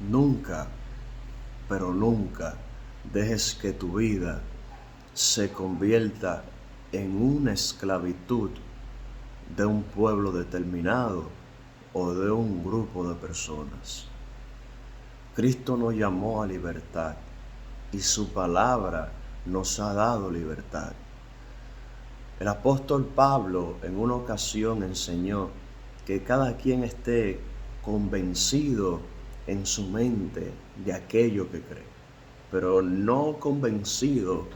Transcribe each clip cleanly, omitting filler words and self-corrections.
Nunca, pero nunca dejes que tu vida se convierta en una esclavitud de un pueblo determinado o de un grupo de personas. Cristo nos llamó a libertad y su palabra nos ha dado libertad. El apóstol Pablo en una ocasión enseñó que cada quien esté convencido en su mente de aquello que cree, pero no convencido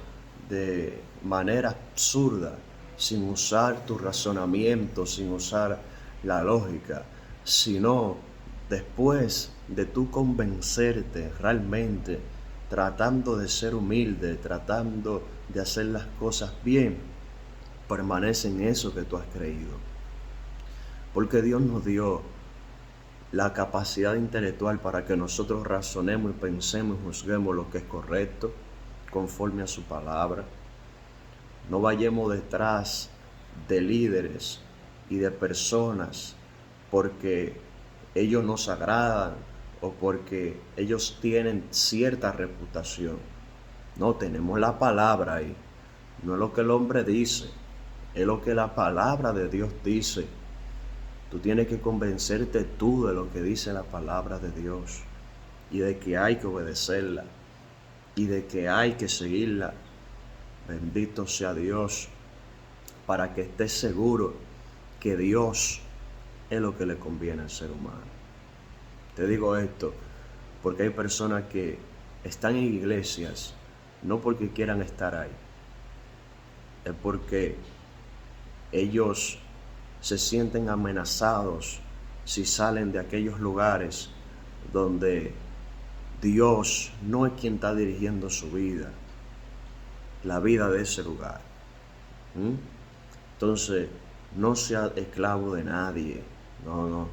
de manera absurda, sin usar tu razonamiento, sin usar la lógica, sino después de tú convencerte realmente, tratando de ser humilde, tratando de hacer las cosas bien, permanece en eso que tú has creído. Porque Dios nos dio la capacidad intelectual para que nosotros razonemos y pensemos y juzguemos lo que es correcto, conforme a su palabra. No vayamos detrás de líderes y de personas porque ellos nos agradan o porque ellos tienen cierta reputación. No, tenemos la palabra ahí. No es lo que el hombre dice, es lo que la palabra de Dios dice. Tú tienes que convencerte tú de lo que dice la palabra de Dios y de que hay que obedecerla y de que hay que seguirla. Bendito sea Dios, para que estés seguro que Dios es lo que le conviene al ser humano. Te digo esto porque hay personas que están en iglesias no porque quieran estar ahí, es porque ellos se sienten amenazados si salen de aquellos lugares donde Dios no es quien está dirigiendo su vida, la vida de ese lugar. Entonces, no sea esclavo de nadie. No.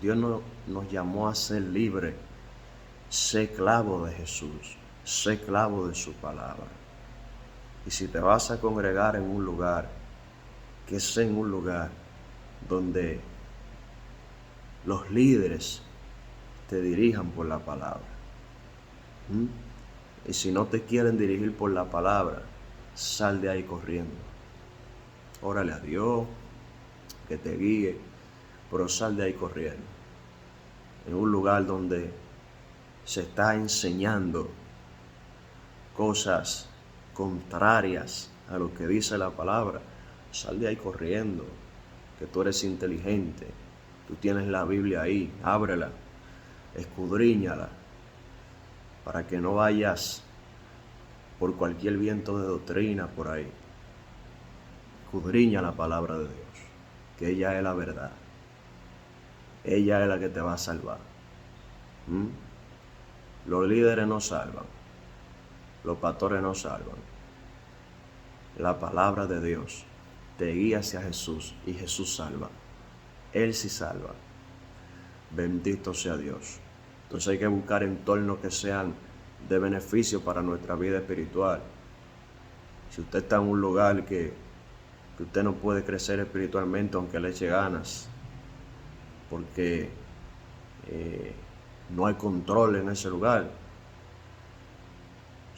Dios no nos llamó a ser libres. Sé esclavo de Jesús. Sé esclavo de su palabra. Y si te vas a congregar en un lugar, que sea en un lugar donde los líderes te dirijan por la palabra. Y si no te quieren dirigir por la palabra, sal de ahí corriendo. Órale a Dios, que te guíe, pero sal de ahí corriendo. En un lugar donde se está enseñando cosas contrarias a lo que dice la palabra, sal de ahí corriendo, que tú eres inteligente, tú tienes la Biblia ahí, ábrela, escudriñala, para que no vayas por cualquier viento de doctrina por ahí. Escudriña la palabra de Dios, que ella es la verdad, ella es la que te va a salvar. Los líderes no salvan, los pastores no salvan. La palabra de Dios te guía hacia Jesús y Jesús salva. Él sí salva. Bendito sea Dios. Entonces hay que buscar entornos que sean de beneficio para nuestra vida espiritual. Si usted está en un lugar que usted no puede crecer espiritualmente aunque le eche ganas, porque no hay control en ese lugar,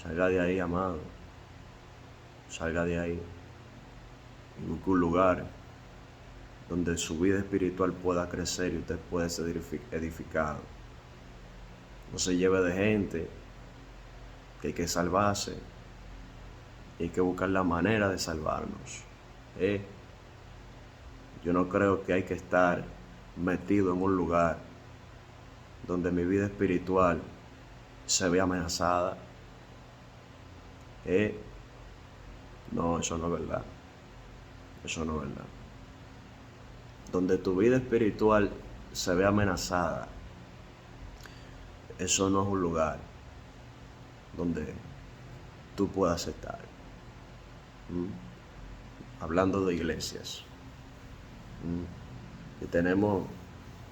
salga de ahí, amado. Salga de ahí y busque un lugar donde su vida espiritual pueda crecer y usted pueda ser edificado. No se lleve de gente, que hay que salvarse y hay que buscar la manera de salvarnos. Yo no creo que hay que estar metido en un lugar donde mi vida espiritual se ve amenazada. No, eso no es verdad. Eso no es verdad. Donde tu vida espiritual se ve amenazada, eso no es un lugar donde tú puedas estar. Hablando de iglesias, que tenemos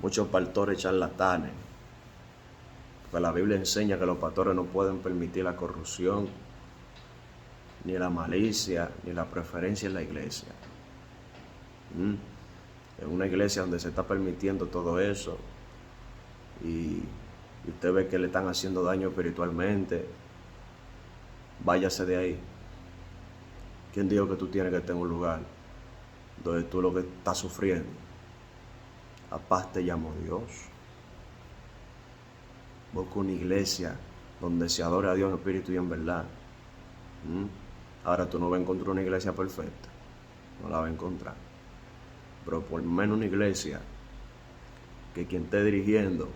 muchos pastores charlatanes, porque la Biblia enseña que los pastores no pueden permitir la corrupción, ni la malicia, ni la preferencia en la iglesia. En una iglesia donde se está permitiendo todo eso y y usted ve que le están haciendo daño espiritualmente, váyase de ahí. ¿Quién dijo que tú tienes que estar en un lugar donde tú lo que estás sufriendo? A paz te llamó Dios. Busca una iglesia donde se adore a Dios en espíritu y en verdad. Ahora tú no vas a encontrar una iglesia perfecta, no la vas a encontrar, pero por lo menos una iglesia que quien esté dirigiendo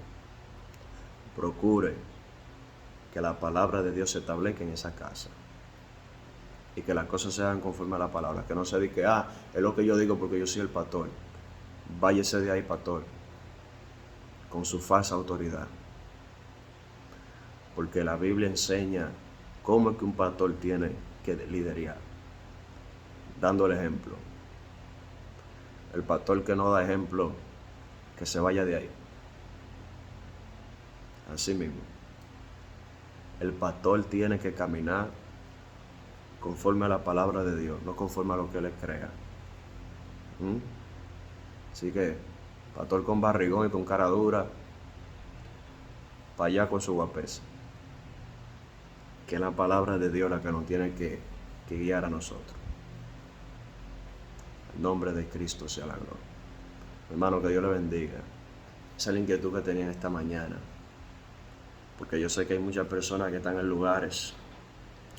procure que la palabra de Dios se establezca en esa casa y que las cosas se hagan conforme a la palabra, que no se diga que es lo que yo digo porque yo soy el pastor. Váyase de ahí, pastor, con su falsa autoridad, porque la Biblia enseña cómo es que un pastor tiene que liderar, dando el ejemplo. El pastor que no da ejemplo, que se vaya de ahí. Así mismo, el pastor tiene que caminar conforme a la palabra de Dios, no conforme a lo que él crea. Así que, pastor con barrigón y con cara dura, para allá con su guapesa. Que es la palabra de Dios la que nos tiene que guiar a nosotros. En nombre de Cristo sea la gloria. Hermano, que Dios le bendiga. Esa es la inquietud que tenía esta mañana. Porque yo sé que hay muchas personas que están en lugares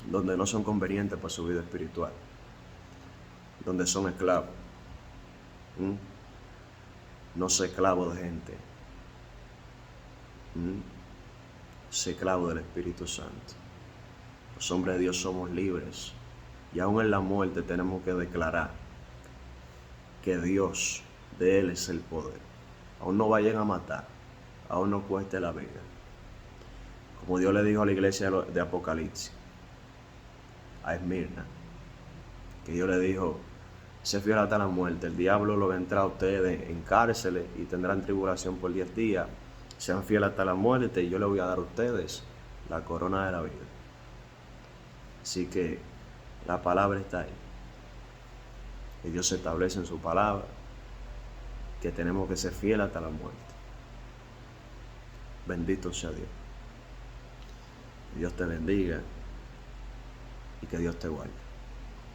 donde no son convenientes para su vida espiritual, donde son esclavos. No sé esclavo de gente, sé esclavo del Espíritu Santo. Los hombres de Dios somos libres y aún en la muerte tenemos que declarar que Dios, de Él es el poder. Aún no vayan a matar, aún no cueste la vida. Como Dios le dijo a la iglesia de Apocalipsis, a Esmirna, que Dios le dijo, sé fiel hasta la muerte, el diablo lo vendrá a ustedes en cárceles y tendrán tribulación por 10 días, sean fieles hasta la muerte y yo le voy a dar a ustedes la corona de la vida. Así que la palabra está ahí, y Dios se establece en su palabra que tenemos que ser fieles hasta la muerte. Bendito sea Dios. Dios te bendiga y que Dios te guarde.